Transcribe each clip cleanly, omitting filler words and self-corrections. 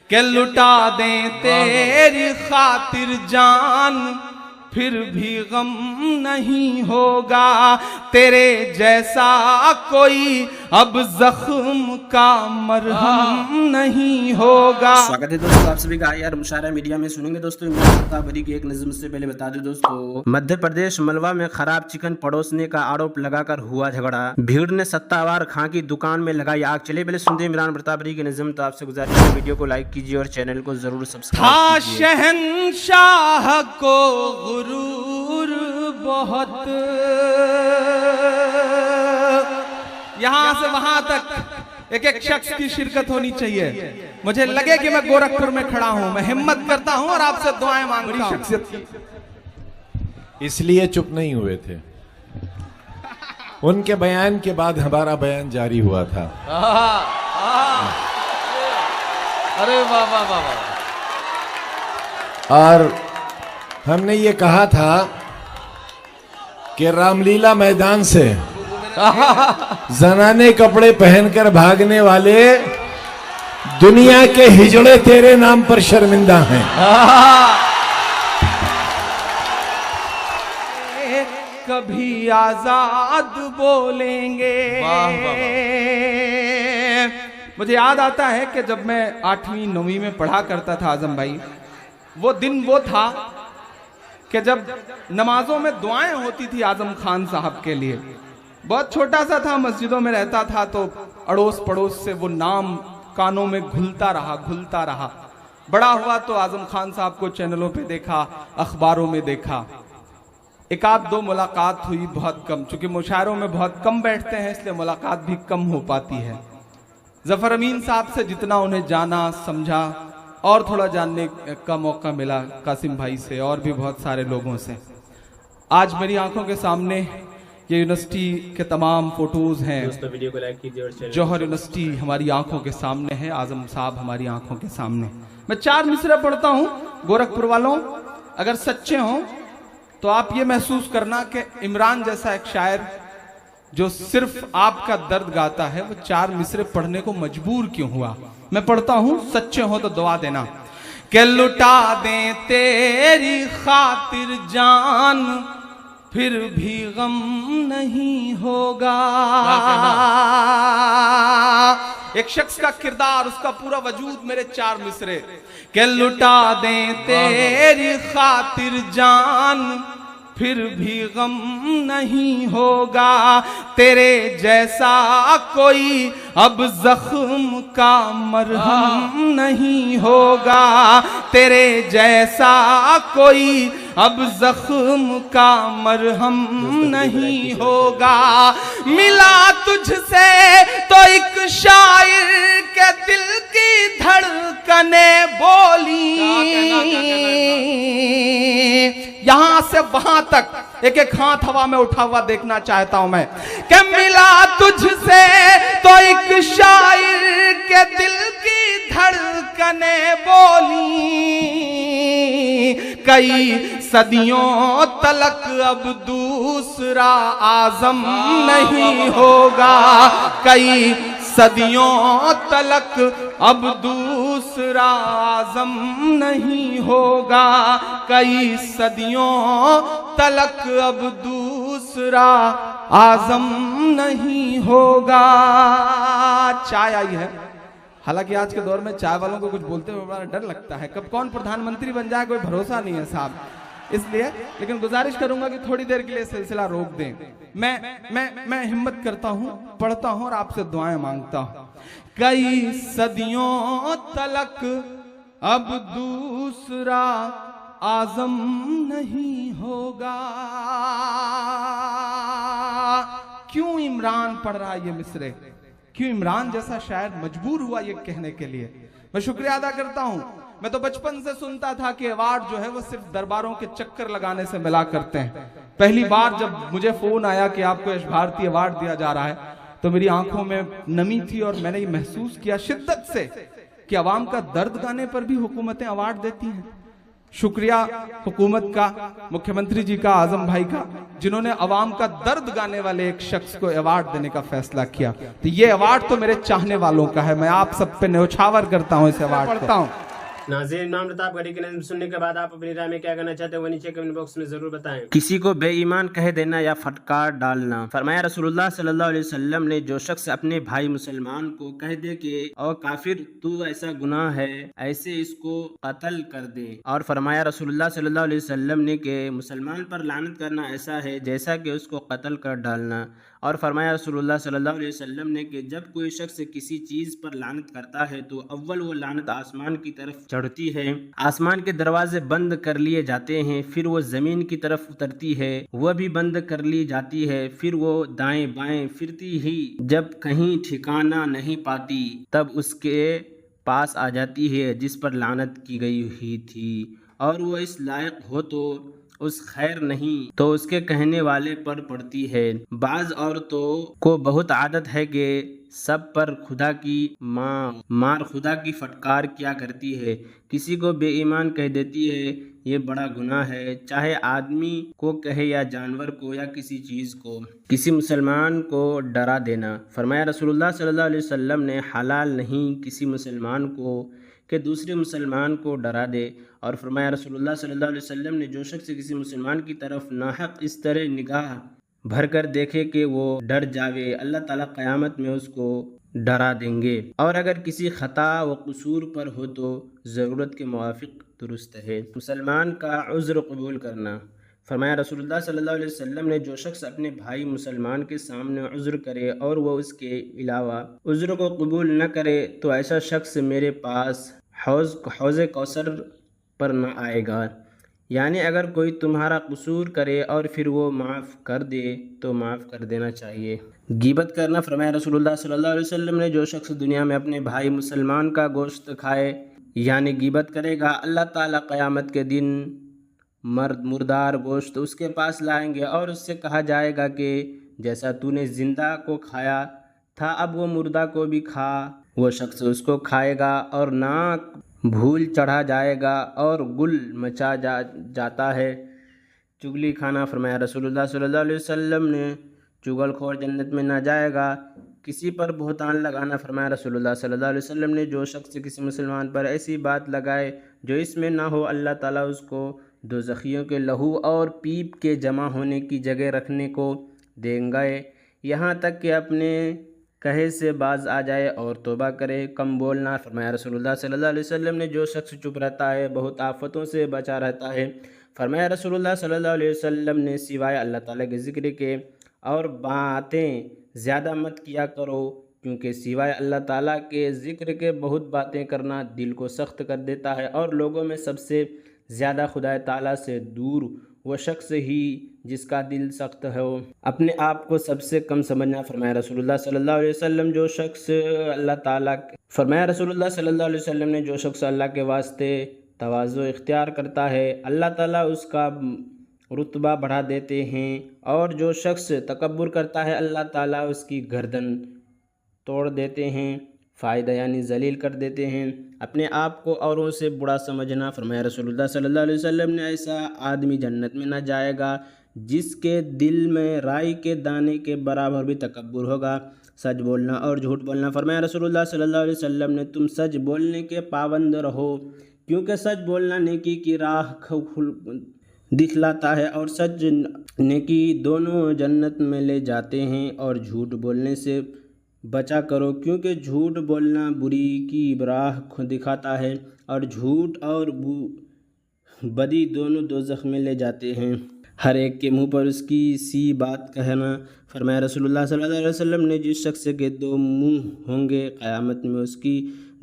के लुटा दें तेरी खातिर जान, फिर भी गम नहीं होगा तेरे जैसा कोई अब जख्म का मरहम नहीं होगा। स्वागत है दोस्तों आप सभी का यार मुशायरा मीडिया में। सुनेंगे दोस्तों इमरान प्रतापरी की एक नज़म। से पहले बता दूं दोस्तों, मध्य प्रदेश मलवा में खराब चिकन परोसने का आरोप लगाकर हुआ झगड़ा, भीड़ ने सत्तावार खां की दुकान में लगाई आग। चलिए पहले सुनते हैं इमरान प्रतापरी की नज़म। तो आपसे गुजारिश है वीडियो को लाइक कीजिए और चैनल को जरूर सब्सक्राइब कीजिए। शहंशाह को गुरूर बहुत, यहाँ से वहां तक एक एक शख्स की शिरकत होनी चाहिए। मुझे लगे कि मैं गोरखपुर में खड़ा हूं, मैं हिम्मत करता हूं और आपसे दुआएं मांगता हूं। इसलिए चुप नहीं हुए थे, उनके बयान के बाद हमारा बयान जारी हुआ था। अरे वाह वाह वाह वाह। और हमने ये कहा था कि रामलीला मैदान से जनाने कपड़े पहनकर भागने वाले दुनिया के हिजड़े तेरे नाम पर शर्मिंदा हैं। कभी आजाद बोलेंगे। मुझे याद आता है कि जब मैं 8वीं 9वीं में पढ़ा करता था आजम भाई, वो दिन वो था कि जब नमाजों में दुआएं होती थी आजम खान साहब के लिए। बहुत छोटा सा था, मस्जिदों में रहता था, तो अड़ोस पड़ोस से वो नाम कानों में घुलता रहा। बड़ा हुआ तो आजम खान साहब को चैनलों पे देखा, अखबारों में देखा, एक आध दो मुलाकात हुई, बहुत कम। चूंकि मुशायरों में बहुत कम बैठते हैं इसलिए मुलाकात भी कम हो पाती है। जफर अमीन साहब से जितना उन्हें जाना समझा और थोड़ा जानने का मौका मिला, कासिम भाई से और भी बहुत सारे लोगों से। आज मेरी आंखों के सामने ये यूनिवर्सिटी के तमाम फोटोज हैं। दोस्तों वीडियो को लाइक कीजिए और चैनल जौहर यूनिवर्सिटी हमारी आंखों के सामने है, आजम साहब हमारी आंखों के सामने। मैं 4 मिसरे पढ़ता हूं गोरखपुर वालों, अगर सच्चे हों तो आप ये महसूस करना कि इमरान जैसा एक शायर जो सिर्फ आपका दर्द गाता है वो 4 मिसरे पढ़ने को मजबूर क्यों हुआ। मैं पढ़ता हूं, सच्चे हो तो दुआ देना। के लुटा दें तेरी खातिर जान, फिर भी गम नहीं होगा। एक शख्स का किरदार, उसका पूरा वजूद मेरे 4 मिसरे। के लुटा दें तेरी खातिर जान, फिर भी गम नहीं होगा तेरे जैसा कोई अब जख्म का मरहम नहीं होगा तेरे जैसा कोई अब जख्म का मरहम नहीं होगा। मिला तुझसे तो एक शायर के दिल की धड़कने बोली, यहां से वहां तक एक एक हाथ हवा में उठा हुआ देखना चाहता हूं मैं। कि मिला तुझसे तो एक शायर के दिल की धड़कने बोली, कई सदियों तलक अब दूसरा आजम नहीं होगा, कई सदियों तलक अब दूसरा आजम नहीं होगा, कई सदियों तलक अब दूसरा आजम नहीं होगा। चाय आई है, हालांकि आज के दौर में चाय वालों को कुछ बोलते हुए बड़ा डर लगता है, कब कौन प्रधानमंत्री बन जाए कोई भरोसा नहीं है साहब, इसलिए। लेकिन गुजारिश करूंगा कि थोड़ी देर के लिए सिलसिला रोक दें। मैं हिम्मत करता हूं, पढ़ता हूं और आपसे दुआएं मांगता हूं। कई सदियों तलक अब दूसरा आजम नहीं होगा। क्यों इमरान पढ़ रहा है ये मिसरे, क्यों इमरान जैसा शायर मजबूर हुआ ये कहने के लिए। मैं शुक्रिया अदा करता हूं। मैं तो बचपन से सुनता था कि अवार्ड जो है वो सिर्फ दरबारों के चक्कर लगाने से मिला करते हैं। पहली बार जब मुझे फोन आया कि आपको यश भारती अवार्ड दिया जा रहा है तो मेरी आंखों में नमी थी और मैंने ये महसूस किया शिद्दत से कि अवाम का दर्द गाने पर भी हुकूमतें अवार्ड देती हैं। शुक्रिया हुकूमत का, मुख्यमंत्री जी का, आजम भाई का, जिन्होंने अवाम का दर्द गाने वाले एक शख्स को अवार्ड देने का फैसला किया। तो ये अवार्ड तो मेरे चाहने वालों का है, मैं आप सब पे न्यौछावर करता हूं इस अवार्ड पढ़ता हूं। नाज़रीन, इमाम प्रताप गढ़ी की नज़्म सुनने के बाद आप अपनी राय में क्या कहना चाहते हैं वो नीचे कमेंट बॉक्स में जरूर बताएं। किसी को बेईमान कह देना या फटकार डालना। फरमाया रसूलुल्लाह सल्लल्लाहु अलैहि वसल्लम ने, जो शख्स अपने भाई मुसलमान को कह दे कि और काफिर तू ऐसा गुनाह है, ऐसे इसको कत्ल कर दे। और फरमाया रसूलुल्लाह सल्लल्लाहु अलैहि वसल्लम ने कि मुसलमान पर लानत करना ऐसा है जैसा कि उसको कत्ल कर डालना। और फरमाया रसूलुल्लाह सल्लल्लाहु अलैहि वसल्लम ने कि जब कोई शख्स किसी चीज़ पर लानत करता है तो अव्वल वो लानत आसमान की तरफ चढ़ती है, आसमान के दरवाजे बंद कर लिए जाते हैं, फिर वो ज़मीन की तरफ उतरती है, वह भी बंद कर ली जाती है, फिर वो दाएं बाएं फिरती ही जब कहीं ठिकाना नहीं पाती तब उसके पास आ जाती है जिस पर लानत की गई हुई थी, और वो इस लायक हो तो उस खैर नहीं तो उसके कहने वाले पर पड़ती है। बाज औरतों को बहुत आदत है कि सब पर खुदा की मार खुदा की फटकार क्या करती है, किसी को बेईमान कह देती है, ये बड़ा गुनाह है, चाहे आदमी को कहे या जानवर को या किसी चीज़ को। किसी मुसलमान को डरा देना। फरमाया रसूलुल्लाह सल्लल्लाहु अलैहि वसल्लम ने, हलाल नहीं किसी मुसलमान को कि दूसरे मुसलमान को डरा दे। और फरमाया रसूलुल्लाह सल्लल्लाहु अलैहि वसल्लम ने, जो शख्स किसी मुसलमान की तरफ नाहक इस तरह निगाह भर कर देखे कि वो डर जावे, अल्लाह ताला क़यामत में उसको डरा देंगे। और अगर किसी ख़ता व कसूर पर हो तो ज़रूरत के मुवाफ़िक दुरुस्त है। मुसलमान का उज़्र कबूल करना। फरमाया रसूलुल्लाह सल्लल्लाहु अलैहि वसल्लम ने, जो शख्स अपने भाई मुसलमान के सामने उज़्र करे और वो उसके अलावा उज़्र को कबूल न करे तो ऐसा शख्स मेरे पास हौज़ कौसर पर न आएगा। यानी अगर कोई तुम्हारा कसूर करे और फिर वो माफ़ कर दे तो माफ़ कर देना चाहिए। गीबत करना। फरमाया रसूलुल्लाह सल्लल्लाहु अलैहि वसल्लम ने, जो शख्स दुनिया में अपने भाई मुसलमान का गोश्त खाए यानी गीबत करेगा, अल्लाह ताला क़यामत के दिन मुर्दार गोश्त उसके पास लाएंगे और उससे कहा जाएगा कि जैसा तूने ज़िंदा को खाया था अब वो मुर्दा को भी खा। वो शख्स उसको खाएगा और नाक भूल चढ़ा जाएगा और गुल मचा जाता है। चुगली खाना। फरमाया रसूलुल्लाह सल्लल्लाहु अलैहि वसल्लम ने, चुगलखोर जन्नत में ना जाएगा। किसी पर बहुतान लगाना। फरमाया रसूलुल्लाह सल्लल्लाहु अलैहि वसल्लम ने, जो शख्स किसी मुसलमान पर ऐसी बात लगाए जो इसमें ना हो, अल्लाह ताला उसको दोज़खियों के लहू और पीप के जमा होने की जगह रखने को देंगे, यहाँ तक कि अपने कहे से बाज आ जाए और तौबा करे। कम बोलना। फरमाया रसूलुल्लाह सल्लल्लाहु अलैहि वसल्लम ने, जो शख्स चुप रहता है बहुत आफतों से बचा रहता है। फरमाया रसूलुल्लाह सल्लल्लाहु अलैहि वसल्लम ने, सिवाय अल्लाह ताला के ज़िक्र के और बातें ज़्यादा मत किया करो, क्योंकि सिवाय अल्लाह ताला के ज़िक्र के बहुत बातें करना दिल को सख्त कर देता है और लोगों में सबसे ज़्यादा खुदा ताला से दूर वो शख्स ही जिसका दिल सख्त हो। अपने आप को सबसे कम समझना। फरमाया रसूलुल्लाह सल्लल्लाहु अलैहि वसल्लम, जो शख्स अल्लाह ताला फरमाया रसूलुल्लाह सल्लल्लाहु अलैहि वसल्लम ने, जो शख्स अल्लाह के वास्ते तवाज़ु इख्तियार करता है अल्लाह ताला उसका रुतबा बढ़ा देते हैं, और जो शख्स तकब्बुर करता है अल्लाह ताला उसकी गर्दन तोड़ देते हैं, फ़ायदा यानी जलील कर देते हैं। अपने आप को औरों से बुरा समझना। फरमाया रसूलुल्लाह सल्लल्लाहु अलैहि वसल्लम ने, ऐसा आदमी जन्नत में न जाएगा जिसके दिल में राई के दाने के बराबर भी तकब्बुर होगा। सच बोलना और झूठ बोलना। फरमाया रसूलुल्लाह सल्लल्लाहु अलैहि वसल्लम ने, तुम सच बोलने के पाबंद रहो, क्योंकि सच बोलना नेकी की राह दिखलाता है और सच नेकी दोनों जन्नत में ले जाते हैं। और झूठ बोलने से बचा करो, क्योंकि झूठ बोलना बुरी की राह दिखाता है और झूठ और बदी दोनों दोज़ख में ले जाते हैं। हर एक के मुंह पर उसकी सी बात कहना। फरमाया रसूलुल्लाह सल्लल्लाहु अलैहि वसल्लम ने, जिस शख्स के दो मुंह होंगे क़यामत में उसकी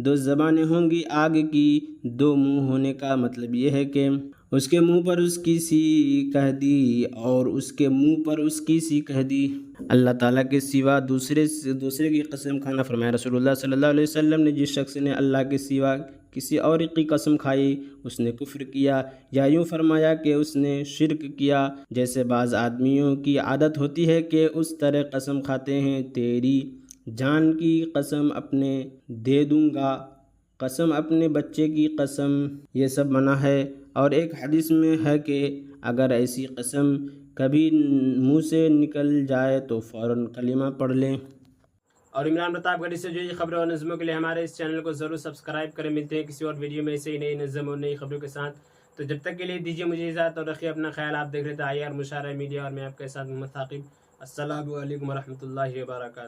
दो ज़बानें होंगी। आग की दो मुंह होने का मतलब ये है कि उसके मुंह पर उसकी सी कह दी और उसके मुंह पर उसकी सी कह दी। अल्लाह ताला के सिवा दूसरे की कसम खाना। फरमाया रसूलुल्लाह सल्लल्लाहु अलैहि वसल्लम ने, जिस शख्स ने अल्लाह के सिवा किसी और की कसम खाई उसने कुफ्र किया, या यूँ फरमाया कि उसने शिरक किया। जैसे बाज़ आदमियों की आदत होती है कि उस तरह कसम खाते हैं, तेरी जान की कसम अपने दे दूँगा, कसम अपने बच्चे की कसम, ये सब मना है। और एक हदीस में है कि अगर ऐसी कसम कभी मुंह से निकल जाए तो फ़ौरन कलीमा पढ़ लें। और इमरान प्रतापगढ़ी से जुड़ी खबरों और नज़मों के लिए हमारे इस चैनल को ज़रूर सब्सक्राइब करें। मिलते हैं किसी और वीडियो में ऐसे ही नई नज़म और नई खबरों के साथ। तो जब तक के लिए दीजिए मुझे इजाज़त और रखिए अपना ख्याल। आप देख रहे थे IR मुशायरा मीडिया और मैं आपके साथ मोहम्मद साकिब। अस्सलामु अलैकुम व रहमतुल्लाहि व बरकातहू।